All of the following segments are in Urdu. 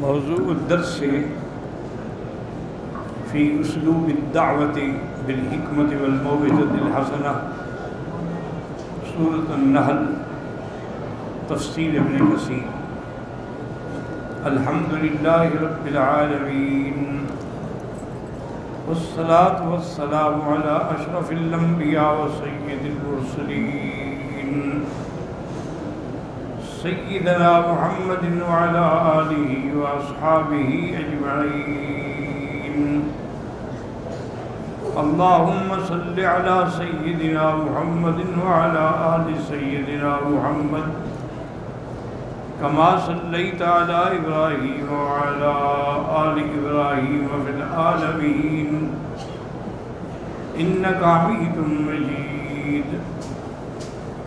موضوع الدرس في أسلوب الدعوة بالحكمة والموعظة الحسنة، سورة النحل، تفسیر ابن کثیر۔ الحمد للہ رب العالمین، والصلاة والسلام على اشرف الانبیاء وسید المرسلین سیدنا محمد وعلى آلہ واصحابہ اجمعین۔ اللہم صل علی سیدنا محمد وعلى آل سیدنا محمد كما صليت على إبراهيم وعلى آل إبراهيم في العالمين إنك حميد مجيد۔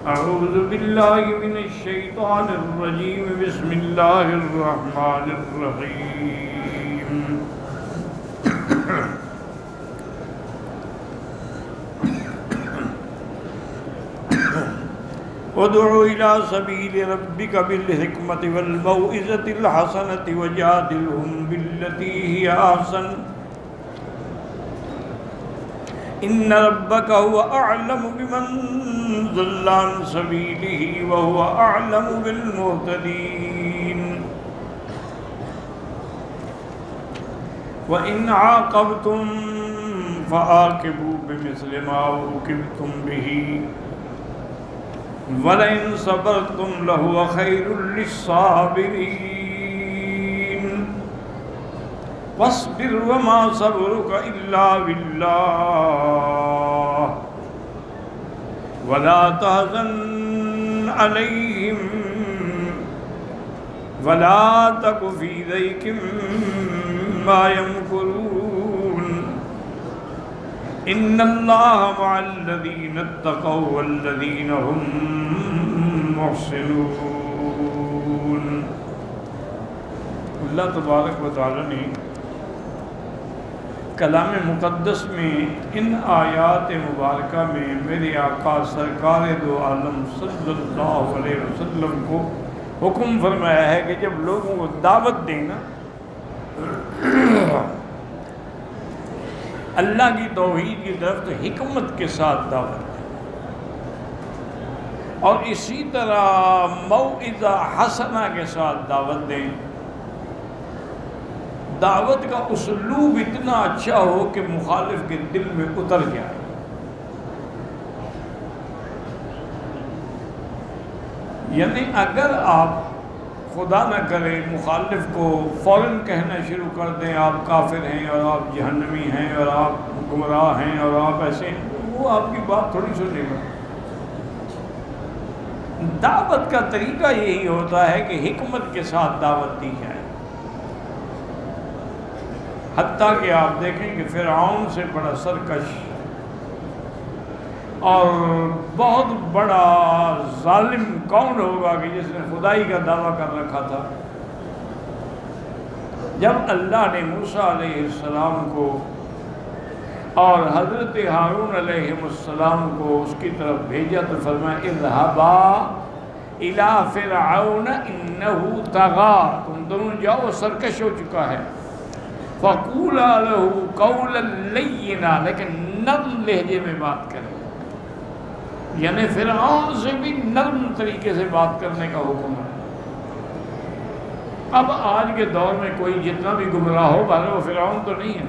أعوذ بالله من الشيطان الرجيم، بسم الله الرحمن الرحيم۔ ادع إلى سبيل ربك بالحكمة والموعظة الحسنة وجادلهم بالتي هي أحسن إن ربك هو أعلم بمن ضل عن سبيله وهو أعلم بالمهتدين۔ وإن عاقبتم فعاقبوا بمثل ما عوقبتم به وَلَئِن صَبَرْتُمْ لَهُوَ خَيْرٌ لِلصَّابِرِينَ۔ وَاصْبِرْ وَمَا صَبْرُكَ إِلَّا بِاللَّهِ وَلَا تَحْزَنْ عَلَيْهِمْ وَلَا تَكُ فِي ضَيْقٍ مِّمَّا يَمْكُرُونَ۔ ان اللہ مع الذین اتقوا والذین هم محسنون۔ اللہ تبارک و تعالی نے کلام مقدس میں ان آیات مبارکہ میں میرے آقا سرکار دو عالم صلی اللہ علیہ وسلم کو حکم فرمایا ہے کہ جب لوگوں کو دعوت دینا اللہ کی توحید کی طرف تو حکمت کے ساتھ دعوت دیں، اور اسی طرح موعظہ حسنہ کے ساتھ دعوت دیں۔ دعوت کا اسلوب اتنا اچھا ہو کہ مخالف کے دل میں اتر جائے۔ یعنی اگر آپ خدا نہ کرے مخالف کو فوراً کہنا شروع کر دیں آپ کافر ہیں اور آپ جہنمی ہیں اور آپ گمراہ ہیں اور آپ ایسے ہیں، وہ آپ کی بات تھوڑی سنے گا۔ دعوت کا طریقہ یہی ہوتا ہے کہ حکمت کے ساتھ دعوت دی جائے۔ حتیٰ کہ آپ دیکھیں کہ فرعون سے بڑا سرکش اور بہت بڑا ظالم کون ہوگا کہ جس نے خدائی کا دعویٰ کر رکھا تھا؟ جب اللہ نے موسیٰ علیہ السلام کو اور حضرت ہارون علیہ السلام کو اس کی طرف بھیجا تو فرمایا اذهبا الى فرعون انه طغى، تم دونوں جاؤ، سرکش ہو چکا ہے۔ فقولا له قولا لینا، لیکن نرم لہجے میں بات کریں، یعنی فرعون سے بھی نرم طریقے سے بات کرنے کا حکم ہے۔ اب آج کے دور میں کوئی جتنا بھی گمراہ ہو بھلے وہ فرعون تو نہیں ہے،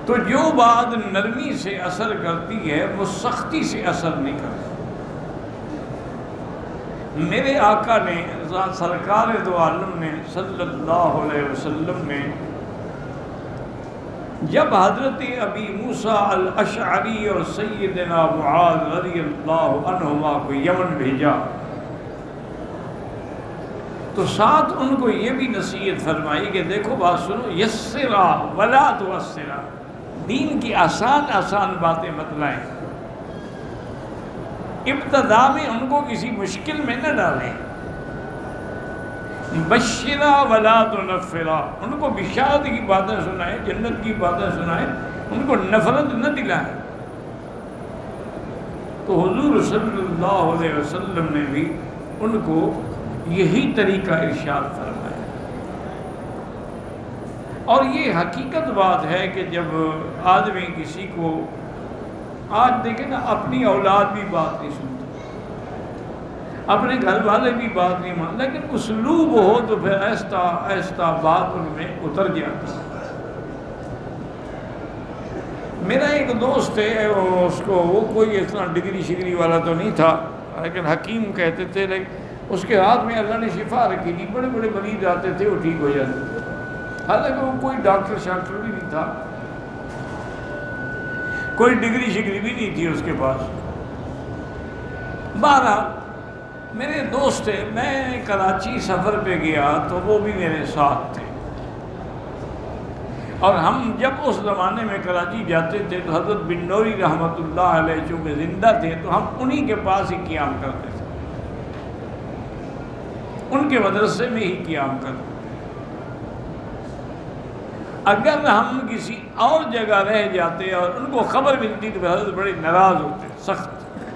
تو جو بات نرمی سے اثر کرتی ہے وہ سختی سے اثر نہیں کرتی۔ میرے آقا نے سرکار دو عالم نے صلی اللہ علیہ وسلم نے جب حضرت ابی موسیٰ الاشعری اور سیدنا معاذ رضی اللہ عنہما کو یمن بھیجا تو ساتھ ان کو یہ بھی نصیحت فرمائی کہ دیکھو بات سنو، یسرا ولا تعسرا، دین کی آسان آسان باتیں بتلائیں، ابتدا میں ان کو کسی مشکل میں نہ ڈالیں۔ بشرا ولا تنفرا، ان کو بشارت کی باتیں سنائیں، جنت کی باتیں سنائیں، ان کو نفرت نہ دلائیں۔ تو حضور صلی اللہ علیہ وسلم نے بھی ان کو یہی طریقہ ارشاد فرمایا۔ اور یہ حقیقت بات ہے کہ جب آدمی کسی کو، آج دیکھیں نا، اپنی اولاد بھی بات نہیں سنتی، اپنے گھر والے بھی بات نہیں مانتے، لیکن اسلوب ہو تو پھر آہستہ آہستہ بات ان میں اتر جاتی ہے۔ میرا ایک دوست ہے، وہ کوئی اتنا ڈگری شگری والا تو نہیں تھا، لیکن حکیم کہتے تھے، لیکن اس کے ہاتھ میں اللہ نے شفا رکھی تھی، بڑے بڑے مریض آتے تھے وہ ٹھیک ہو جاتے تھے، حالانکہ وہ کوئی ڈاکٹر شاکٹر بھی نہیں تھا، کوئی ڈگری شگری بھی نہیں تھی اس کے پاس۔ بہرحال میرے دوست تھے، میں کراچی سفر پہ گیا تو وہ بھی میرے ساتھ تھے، اور ہم جب اس زمانے میں کراچی جاتے تھے تو حضرت بن نوری رحمۃ اللہ علیہ چونکہ زندہ تھے تو ہم انہی کے پاس ہی قیام کرتے تھے، ان کے مدرسے میں ہی قیام کرتے تھے۔ اگر ہم کسی اور جگہ رہ جاتے اور ان کو خبر ملتی تو حضرت بڑے ناراض ہوتے، سخت،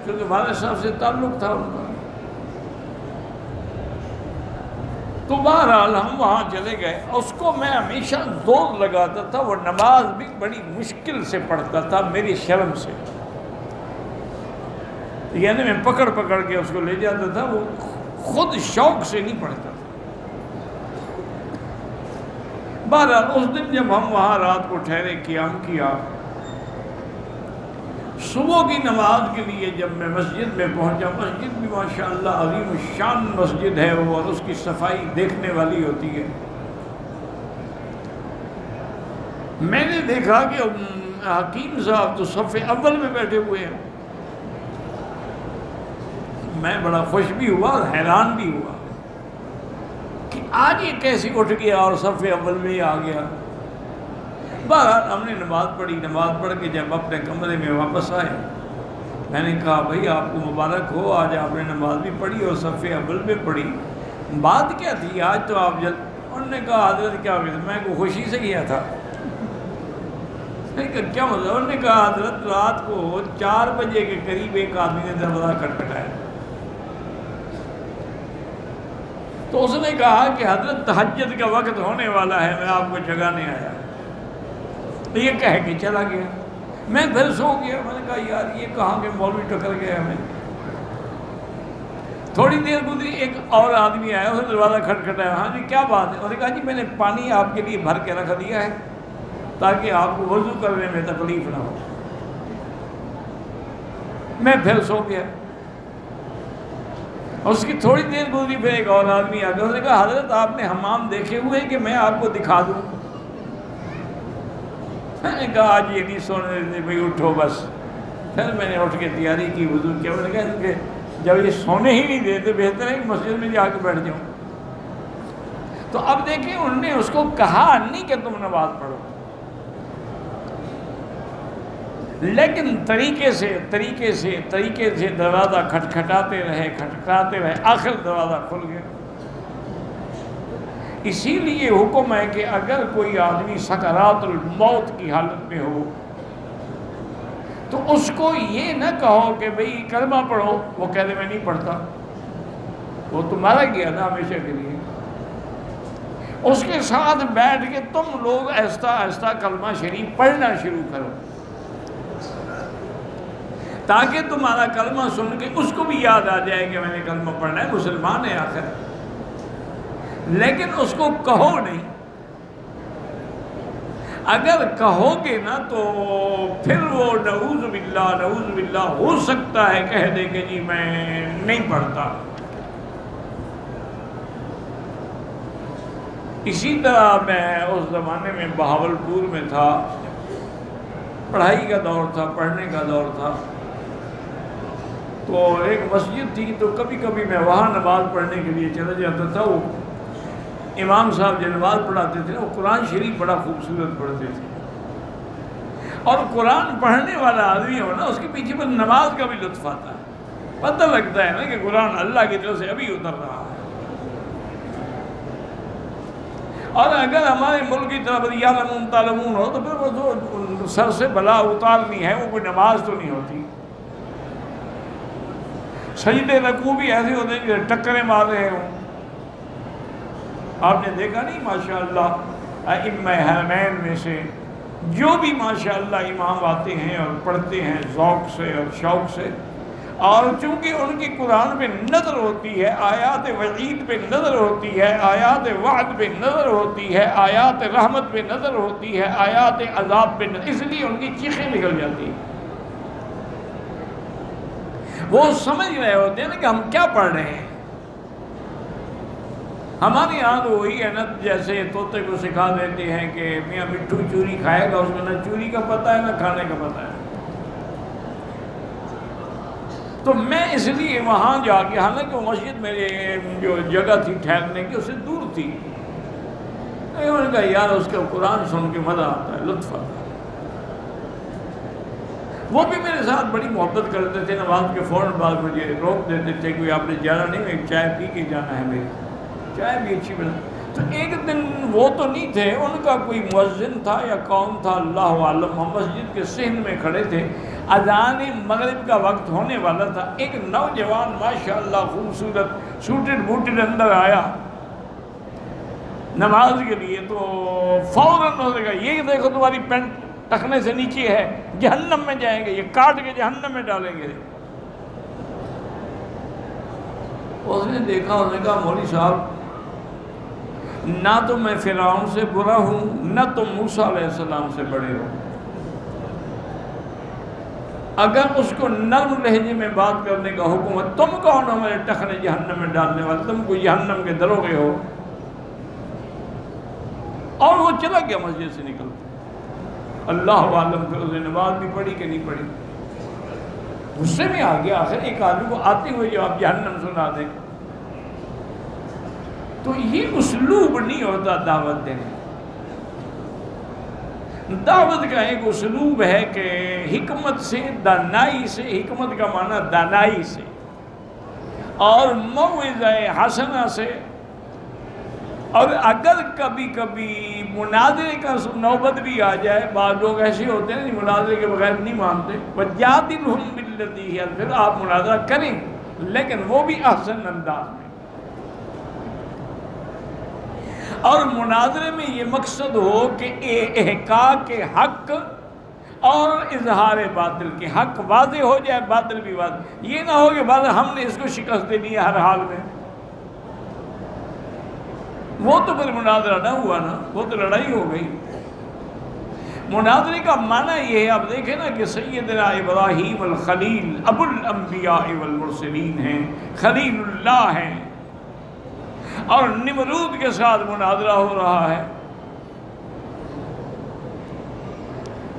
کیونکہ والد صاحب سے تعلق تھا ان کا۔ تو بہرحال ہم وہاں چلے گئے، اس کو میں ہمیشہ زور لگاتا تھا، وہ نماز بھی بڑی مشکل سے پڑھتا تھا میری شرم سے، یعنی میں پکڑ پکڑ کے اس کو لے جاتا تھا، وہ خود شوق سے نہیں پڑھتا تھا۔ بہرحال اس دن جب ہم وہاں رات کو ٹھہرے، قیام کیا، صبح کی نماز کے لیے جب میں مسجد میں پہنچا، مسجد بھی ماشاءاللہ عظیم الشان مسجد ہے وہ، اور اس کی صفائی دیکھنے والی ہوتی ہے۔ میں نے دیکھا کہ حکیم صاحب تو صف اول میں بیٹھے ہوئے ہیں، میں بڑا خوش بھی ہوا اور حیران بھی ہوا کہ آج یہ کیسے اٹھ گیا اور صف اول میں ہی آ گیا۔ بہرحال ہم نے نماز پڑھی، نماز پڑھ کے جب اپنے کمرے میں واپس آئے، میں نے کہا بھائی آپ کو مبارک ہو، آج آپ نے نماز بھی پڑھی اور صف اول میں پڑھی، بات کیا تھی آج تو آپ جلد؟ انہوں نے کہا حضرت کیا ہوئی؟ میں کو خوشی سے کیا تھا۔ کیا مطلب؟ انہوں نے کہا حضرت رات کو 4 بجے کے قریب ایک آدمی نے دروازہ کھٹکھٹایا، تو اس نے کہا کہ حضرت تہجد کا وقت ہونے والا ہے، میں آپ کو جگانے آیا، یہ کہہ کے چلا گیا۔ میں پھر سو گیا، میں نے کہا یار یہ کہاں کے مولوی ٹکر گیا ہمیں۔ تھوڑی دیر گزری، ایک اور آدمی آیا، اس نے دروازہ کھٹکھٹایا، ہاں جی کیا بات ہے؟ انہوں نے کہا جی میں نے پانی آپ کے لیے بھر کے رکھ دیا ہے تاکہ آپ کو وضو کرنے میں تکلیف نہ ہو۔ میں پھر سو گیا۔ اس کی تھوڑی دیر گزری، پھر ایک اور آدمی آ گیا، اس نے کہا حضرت آپ نے حمام دیکھے ہوئے کہ میں آپ کو دکھا دوں؟ میں نے کہا آج یہ نہیں سونے دیتے بھائی، اٹھو بس۔ پھر میں نے اٹھ کے تیاری کی، وضو کیا۔ میں نے کہا کہ جب یہ سونے ہی نہیں دیتے بہتر ہے کہ مسجد میں جا کے بیٹھ جاؤں۔ تو اب دیکھیں انہوں نے اس کو کہا نہیں کہ تم نماز پڑھو، لیکن طریقے سے دروازہ کھٹکھٹاتے رہے، آخر دروازہ کھل گیا۔ اسی لیے حکم ہے کہ اگر کوئی آدمی سکرات الموت کی حالت میں ہو تو اس کو یہ نہ کہو کہ بھئی کلمہ پڑھو، وہ کہہ دے میں نہیں پڑھتا، وہ تو مارا گیا نا ہمیشہ کے لیے۔ اس کے ساتھ بیٹھ کے تم لوگ آہستہ آہستہ کلمہ شریف پڑھنا شروع کرو، تاکہ تمہارا کلمہ سن کے اس کو بھی یاد آ جائے کہ میں نے کلمہ پڑھنا ہے، مسلمان ہے آخر۔ لیکن اس کو کہو نہیں، اگر کہو گے نا تو پھر وہ نعوذ باللہ ہو سکتا ہے کہہ دے کہ جی میں نہیں پڑھتا۔ اسی طرح میں اس زمانے میں بہاولپور میں تھا، پڑھائی کا دور تھا، پڑھنے کا دور تھا، تو ایک مسجد تھی، تو کبھی کبھی میں وہاں نماز پڑھنے کے لیے چلا جاتا تھا۔ وہ امام صاحب جو نماز پڑھاتے تھے وہ قرآن شریف بڑا خوبصورت پڑھتے تھے، اور قرآن پڑھنے والا آدمی ہو نا اس کے پیچھے پر نماز کا بھی لطف آتا ہے، پتہ لگتا ہے نا کہ قرآن اللہ کی طرف سے ابھی اتر رہا ہے۔ اور اگر ہمارے ملک کی طرف یعلمون تعلمون ہو تو پھر وہ تو سر سے بلا اتارنی ہے، وہ کوئی نماز تو نہیں ہوتی۔ سجدے رکوع بھی ایسے ہوتے ہیں کہ ٹکریں مار رہے ہوں، آپ نے دیکھا نہیں ماشاءاللہ ائمہ حرمین میں سے جو بھی ماشاءاللہ امام آتے ہیں اور پڑھتے ہیں ذوق سے اور شوق سے، اور چونکہ ان کی قرآن پہ نظر ہوتی ہے، آیات وعید پہ نظر ہوتی ہے، آیات وعد پہ نظر ہوتی ہے، آیات رحمت پہ نظر ہوتی ہے، آیات عذاب پہ نظر، اس لیے ان کی چیخیں نکل جاتی ہیں۔ وہ سمجھ رہے ہوتے ہیں نا کہ ہم کیا پڑھ رہے ہیں۔ ہمارے یہاں تو وہی ہے نا، جیسے طوطے کو سکھا دیتے ہیں کہ میاں مٹھو چوری کھائے گا، اس کو نہ چوری کا پتہ ہے نہ کھانے کا پتہ ہے۔ تو میں اس لیے وہاں جا کے، حالانکہ وہ مسجد میرے جو جگہ تھی ٹھہرنے کی اس سے دور تھی، انہوں نے کہا یار اس کا قرآن سن کے مزہ آتا ہے، لطف آتا ہے۔ وہ بھی میرے ساتھ بڑی محبت کرتے تھے، نماز کے فوراً بعد مجھے روک دیتے تھے کہ آپ نے جانا نہیں، ایک چائے پی کے جانا ہے، میری چائے بھی اچھی بنا۔ تو ایک دن وہ تو نہیں تھے، ان کا کوئی مؤذن تھا یا کون تھا اللہ عالم، ہم مسجد کے صحن میں کھڑے تھے، اذان مغرب کا وقت ہونے والا تھا۔ ایک نوجوان ماشاءاللہ خوبصورت سوٹڈ بوٹڈ اندر آیا نماز کے لیے، تو فوراً انہوں نے کہا یہ دیکھو تمہاری پینٹ ٹخنے سے نیچے ہے، جہنم میں جائیں گے، یہ کاٹ کے جہنم میں ڈالیں گے۔ اس نے دیکھا، اس نے کہا مولوی صاحب نہ تو میں فرعون سے برا ہوں، نہ تم موسیٰ علیہ السلام سے بڑے ہو۔ اگر اس کو نرم لہجے میں بات کرنے کا حکم ہے، تم کون ہو میرے ٹخنے جہنم میں ڈالنے والے، تم کو جہنم کے دروغے ہو۔ اور وہ چلا گیا مسجد سے نکل۔ اللہ عالم پھر اس نے نماز بھی پڑھی کہ نہیں پڑھی، غصے میں آ گیا، آخر ایک آدمی کو آتے ہوئے جو آپ جہنم سنا دیں۔ تو یہ اسلوب نہیں ہوتا دعوت دینے۔ دعوت کا ایک اسلوب ہے کہ حکمت سے، دانائی سے، حکمت کا معنی دانائی سے، اور موعظہ حسنہ سے، اور اگر کبھی کبھی مناظرے کا نوبت بھی آ جائے، بعض لوگ ایسے ہوتے ہیں مناظرے کے بغیر نہیں مانتے، وَجَادِلْهُمْ بِالَّتِي هِيَ، پھر آپ مناظرہ کریں لیکن وہ بھی احسن انداز میں، اور مناظرے میں یہ مقصد ہو کہ احقاق حق اور اظہار باطل کے، حق واضح ہو جائے، باطل بھی واضح، یہ نہ ہو کہ بعد ہم نے اس کو شکست دینی ہے ہر حال میں، وہ تو پھر مناظرہ نہ ہوا نا، وہ تو لڑائی ہو گئی۔ مناظرے کا معنی یہ ہے، آپ دیکھیں نا کہ سیدنا ابراہیم الخلیل ابو الانبیاء والمرسلین ہیں، خلیل اللہ ہیں، اور نمرود کے ساتھ مناظرہ ہو رہا ہے،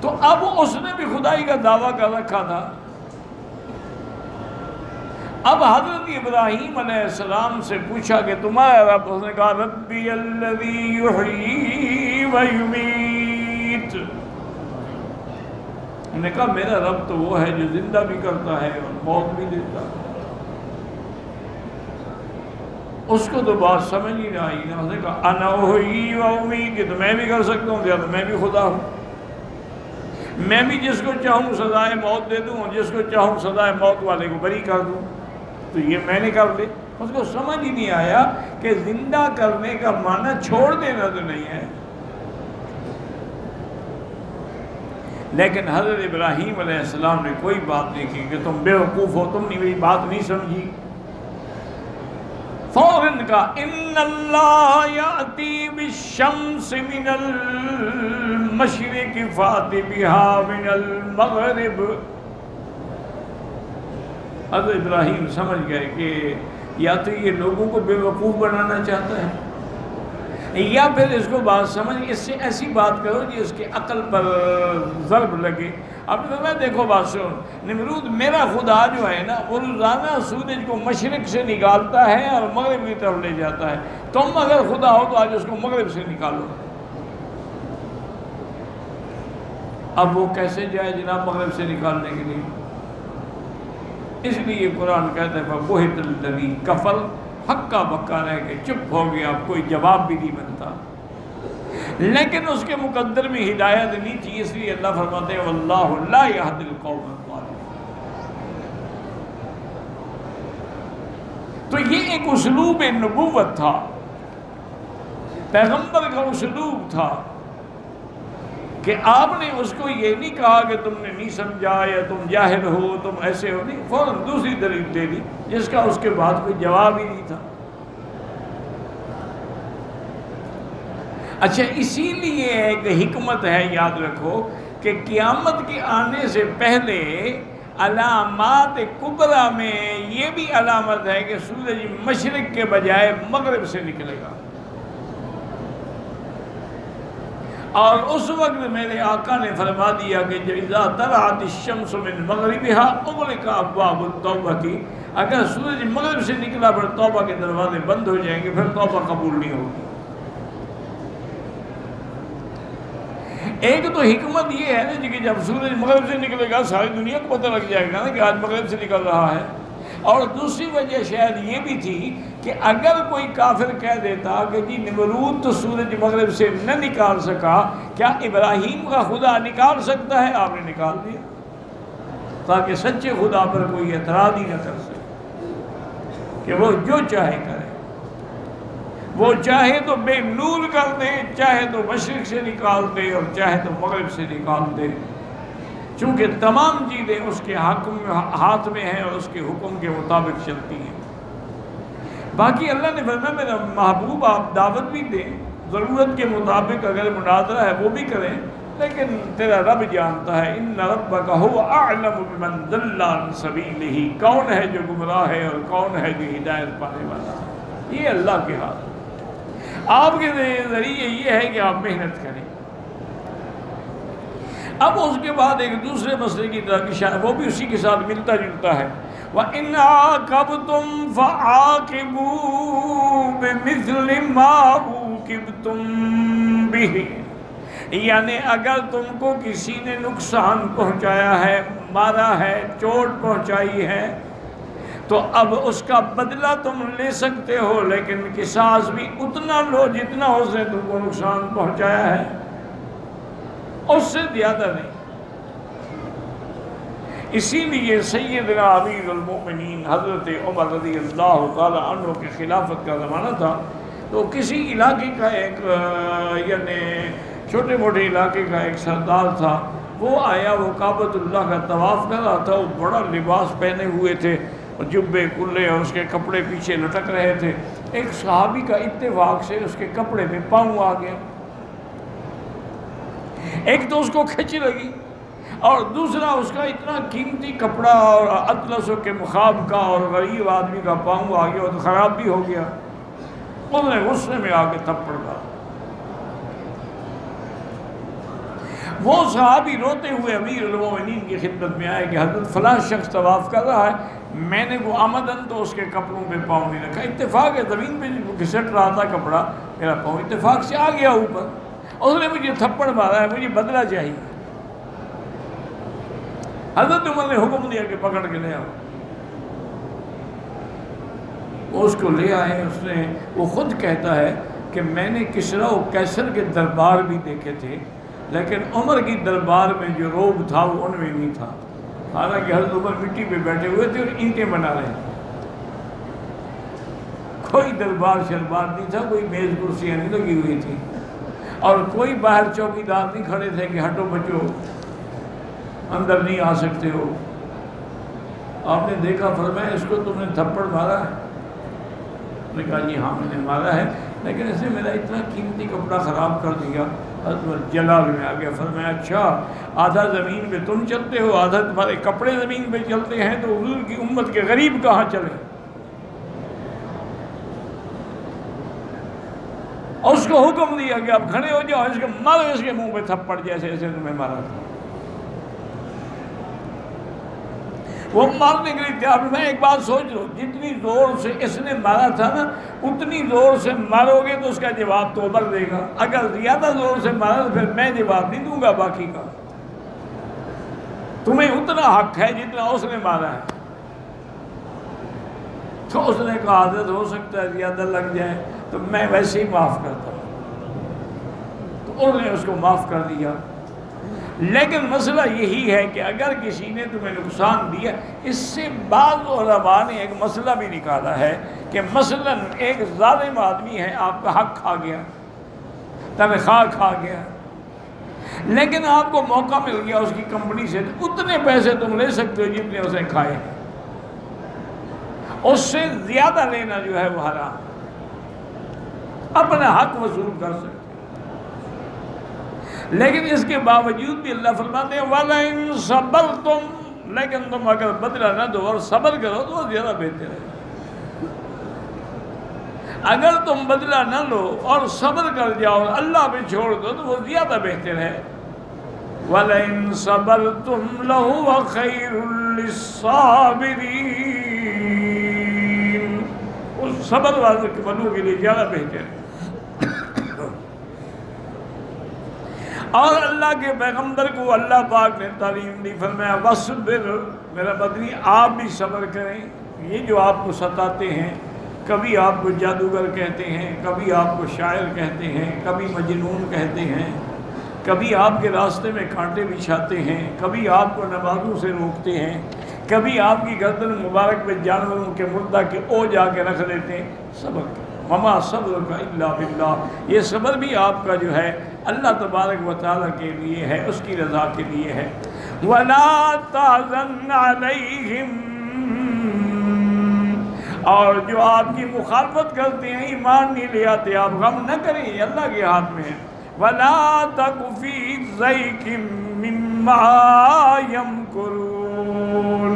تو اب اس نے بھی خدائی کا دعویٰ کر رکھا تھا۔ اب حضرت ابراہیم علیہ السلام سے پوچھا کہ تمہارا رب، اس نے کہا ربی الذی یحیی و یمیت، انہوں نے کہا میرا رب تو وہ ہے جو زندہ بھی کرتا ہے اور موت بھی دیتا ہے۔ اس کو تو بات سمجھ ہی نہ آئی، اس نے کہا انا احیی و امیت، کہ تو میں بھی کر سکتا ہوں، تو میں بھی خدا ہوں، میں بھی جس کو چاہوں سزائے موت دے دوں اور جس کو چاہوں سزائے موت والے کو بری کر دوں، تو یہ میں نے کر لی۔ اس کو سمجھ ہی نہیں آیا کہ زندہ کرنے کا معنی چھوڑ دینا تو نہیں ہے۔ لیکن حضرت ابراہیم علیہ السلام نے کوئی بات نہیں کی کہ تم بے وقوف ہو، تم نے میری بات نہیں سمجھی۔ فوراً کہا ان اللہ یاتی بالشمس من المشرق فات بہا من المغرب۔ حضرت ابراہیم سمجھ گئے کہ یا تو یہ لوگوں کو بے وقوف بنانا چاہتا ہے، یا پھر اس کو بات سمجھ، اس سے ایسی بات کرو جس کے عقل پر ضرب لگے۔ اب میں دیکھو بات سن، نمرود میرا خدا جو ہے نا، وہ روزانہ سورج کو مشرق سے نکالتا ہے اور مغرب کی طرف لے جاتا ہے، تم اگر خدا ہو تو آج اس کو مغرب سے نکالو۔ اب وہ کیسے جائے جناب مغرب سے نکالنے کے لیے؟ اس لیے قرآن کہتا ہے فَبُہِتَ الَّذِي كَفَرَ، ہکا بکا رہ کے چپ ہو گیا، اب کوئی جواب بھی نہیں بنتا۔ لیکن اس کے مقدر میں ہدایت نہیں تھی، اس لیے اللہ فرماتے ہیں وَاللَّهُ لَا يَهْدِي الْقَوْمَ الظَّالِمِينَ۔ تو یہ ایک اسلوب نبوت تھا پیغمبر کا اسلوب تھا کہ آپ نے اس کو یہ نہیں کہا کہ تم نے نہیں سمجھا یا تم جاہل ہو، تم ایسے ہو، نہیں، فوراً دوسری دلیل دے دی جس کا اس کے بعد کوئی جواب ہی نہیں تھا۔ اچھا، اسی لیے ایک حکمت ہے، یاد رکھو کہ قیامت کے آنے سے پہلے علامات کبریٰ میں یہ بھی علامت ہے کہ سورج مشرق کے بجائے مغرب سے نکلے گا، اور اس وقت میرے آقا نے فرما دیا کہ اذا طلعت الشمس من مغربها اغلق ابواب التوبہ کی، اگر سورج مغرب سے نکلا پھر توبہ کے دروازے بند ہو جائیں گے، پھر توبہ قبول نہیں ہوگی۔ ایک تو حکمت یہ ہے نا کہ جب سورج مغرب سے نکلے گا ساری دنیا کو پتہ لگ جائے گا نا کہ آج مغرب سے نکل رہا ہے، اور دوسری وجہ شاید یہ بھی تھی کہ اگر کوئی کافر کہہ دیتا کہ جی نمرود تو سورج مغرب سے نہ نکال سکا، کیا ابراہیم کا خدا نکال سکتا ہے؟ آپ نے نکال دیا تاکہ سچے خدا پر کوئی اعتراض ہی نہ کر سکے کہ وہ جو چاہے کرے، وہ چاہے تو بے نور کر دے، چاہے تو مشرق سے نکال دے، اور چاہے تو مغرب سے نکال دے، چونکہ تمام چیزیں اس کے ہاتھ میں ہیں اور اس کے حکم کے مطابق چلتی ہیں۔ باقی اللہ نے فرمایا میرا محبوب آپ دعوت بھی دیں، ضرورت کے مطابق اگر مناظرہ ہے وہ بھی کریں، لیکن تیرا رب جانتا ہے، ان ربک هو اعلم بمن ضل عن سبیلہ، کون ہے جو گمراہ ہے اور کون ہے جو ہدایت پانے والا ہے، یہ اللہ کے ہاتھ۔ آپ کے ذریعے یہ ہے کہ آپ محنت کریں۔ اب اس کے بعد ایک دوسرے مسئلے کی طرف وہ بھی اسی کے ساتھ ملتا جلتا ہے، وَإِنْ عَاقَبْتُمْ فَعَاقِبُوا بِمِثْلِ مَا عُوقِبْتُمْ بِهِ، یعنی اگر تم کو کسی نے نقصان پہنچایا ہے، مارا ہے، چوٹ پہنچائی ہے، تو اب اس کا بدلہ تم لے سکتے ہو، لیکن قصاص بھی اتنا لو جتنا اس نے تم کو نقصان پہنچایا ہے، اس سے زیادہ نہیں۔ اسی لیے سیدنا امیر المؤمنین حضرت عمر رضی اللہ تعالی عنہ کے خلافت کا زمانہ تھا، تو کسی علاقے کا ایک یعنی چھوٹے موٹے علاقے کا ایک سردار تھا، وہ آیا، وہ کعبۃ اللہ کا طواف کر رہا تھا، وہ بڑا لباس پہنے ہوئے تھے، جبے کلے اور اس کے کپڑے پیچھے لٹک رہے تھے۔ ایک صحابی کا اتفاق سے اس کے کپڑے میں پاؤں آ گیا، ایک تو اس کو کھچ لگی، اور دوسرا اس کا اتنا قیمتی کپڑا اور اطلس کے مخاب کا اور غریب آدمی کا پاؤں آ گیا، تو خراب بھی ہو گیا۔ اس نے غصے میں آ کے تھپڑ مارا۔ وہ صحابی روتے ہوئے امیر المومنین کی خدمت میں آئے کہ حضرت فلاں شخص طواف کر رہا ہے، میں نے وہ آمدن تو اس کے کپڑوں پہ پاؤں نہیں رکھا، اتفاق ہے زمین پہ گھسٹ رہا تھا کپڑا، میرا پاؤں اتفاق سے آ گیا اوپر، اس نے مجھے تھپڑ مارا ہے، مجھے بدلہ چاہیے۔ حضرت عمر نے حکم دیا کہ پکڑ کے لے آؤ۔ اس کو لے آئے، اس نے، وہ خود کہتا ہے کہ میں نے کسریٰ و قیصر کے دربار بھی دیکھے تھے، لیکن عمر کی دربار میں جو روب تھا وہ ان میں نہیں تھا، حالانکہ حضرت عمر مٹی پہ بیٹھے ہوئے تھے اور اینٹیں بنا رہے تھے، کوئی دربار شربار نہیں تھا، کوئی میز کرسیاں نہیں لگی ہوئی تھی، اور کوئی باہر چوکیدار نہیں کھڑے تھے کہ ہٹو بچو اندر نہیں آ سکتے ہو۔ آپ نے دیکھا، فرمایا اس کو تم نے تھپڑ مارا ہے؟ نے کہا جی ہاں میں نے مارا ہے، لیکن اس نے میرا اتنا قیمتی کپڑا خراب کر دیا۔ حضرت جلال میں آ گیا، فرمایا اچھا آدھا زمین پہ تم چلتے ہو، آدھا تمہارے کپڑے زمین پہ چلتے ہیں، تو حضور کی امت کے غریب کہاں چلے؟ اس کو حکم دیا کہ اب کھڑے ہو جاؤ، اس کے مارو، اس کے منہ پہ تھپڑ جیسے ایسے تمہیں مارا تھا۔ وہ مارنے کے لیے تیار۔ میں ایک بات سوچ لو، جتنی زور سے اس نے مارا تھا نا، اتنی زور سے مارو گے تو اس کا جواب تو عمر دے گا، اگر زیادہ زور سے مارا تو پھر میں جواب نہیں دوں گا باقی کا۔ تمہیں اتنا حق ہے جتنا اس نے مارا ہے۔ تو اس نے کہا حضرت ہو سکتا ہے زیادہ لگ جائے تو میں ویسے ہی معاف کرتا ہوں، تو انہوں نے اس کو معاف کر دیا۔ لیکن مسئلہ یہی ہے کہ اگر کسی نے تمہیں نقصان دیا، اس سے بعض علماء نے ایک مسئلہ بھی نکالا ہے کہ مثلا ایک ظالم آدمی ہے، آپ کا حق کھا گیا، تنخواہ کھا گیا، لیکن آپ کو موقع مل گیا اس کی کمپنی سے، اتنے پیسے تم لے سکتے ہو جتنے اسے کھائے ہیں، اس سے زیادہ لینا جو ہے وہ حرام، اپنا حق وصول کر سکتے، لیکن اس کے باوجود بھی اللہ فرماتے ہیں وَلَئِن صَبَرْتُمْ، لیکن تم اگر بدلہ نہ دو اور صبر کرو تو وہ زیادہ بہتر ہے۔ اگر تم بدلہ نہ لو اور صبر کر جاؤ اور اللہ پہ چھوڑ دو تو وہ زیادہ بہتر ہے۔ وَلَئِن صَبَرْتُمْ لَهُوَ خَيْرٌ لِلصَّابِرِينَ، اس صبر والوں کے لیے زیادہ بہتر ہے۔ اور اللہ کے پیغمبر کو اللہ پاک نے تعلیم دی، فرمایا وَاصْبِرْ، میرا مدنی آپ بھی صبر کریں، یہ جو آپ کو ستاتے ہیں، کبھی آپ کو جادوگر کہتے ہیں، کبھی آپ کو شاعر کہتے ہیں، کبھی مجنون کہتے ہیں، کبھی آپ کے راستے میں کانٹے بچھاتے ہیں، کبھی آپ کو نمازوں سے روکتے ہیں، کبھی آپ کی گردن مبارک پہ جانوروں کے مردہ کے او جا کے رکھ دیتے ہیں، صبر کریں۔ وَمَا صَبْرُكَ إِلَّا بِاللَّهِ، یہ صبر بھی آپ کا جو ہے اللہ تبارک و تعالیٰ کے لیے ہے، اس کی رضا کے لیے ہے۔ وَلَا تَحْزَنْ عَلَيْهِمْ، اور جو آپ کی مخالفت کرتے ہیں، ایمان نہیں لے آتے، آپ غم نہ کریں، یہ اللہ کے ہاتھ میں ہے۔ وَلَا تَكُ فِي ضَيْقٍ مِّمَّا يَمْكُرُونَ،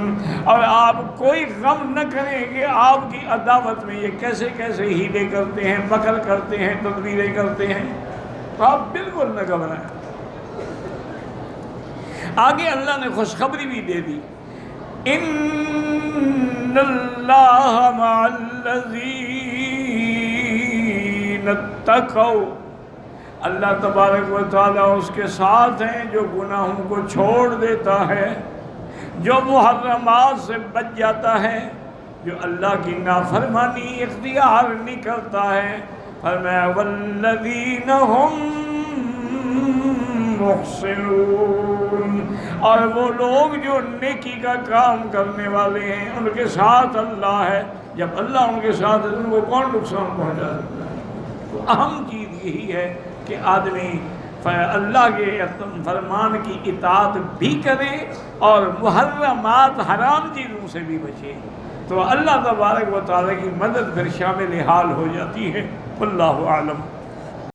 اور آپ کوئی غم نہ کریں کہ آپ کی عداوت میں یہ کیسے کیسے ہیلے کرتے ہیں، مکر کرتے ہیں، تدبیریں کرتے ہیں، تو آپ بالکل نہ گھبرائیں۔ آگے اللہ نے خوشخبری بھی دے دی، ان اللہ مع الذین اتقوا، اللہ تبارک و تعالیٰ اس کے ساتھ ہیں جو گناہوں کو چھوڑ دیتا ہے، جو محرمات سے بچ جاتا ہے، جو اللہ کی نافرمانی اختیار نہیں کرتا ہے۔ فرمایا والذین ہم محسنون، اور وہ لوگ جو نیکی کا کام کرنے والے ہیں ان کے ساتھ اللہ ہے۔ جب اللہ ان کے ساتھ ہے ان کو کون نقصان پہنچا سکتا ہے؟ تو اہم چیز یہی ہے کہ آدمی اللہ کے فرمان کی اطاعت بھی کرے اور محرمات حرام چیزوں سے بھی بچے، تو اللہ تبارک و تعالیٰ کی مدد پھر شامل حال ہو جاتی ہے۔ واللہ اعلم۔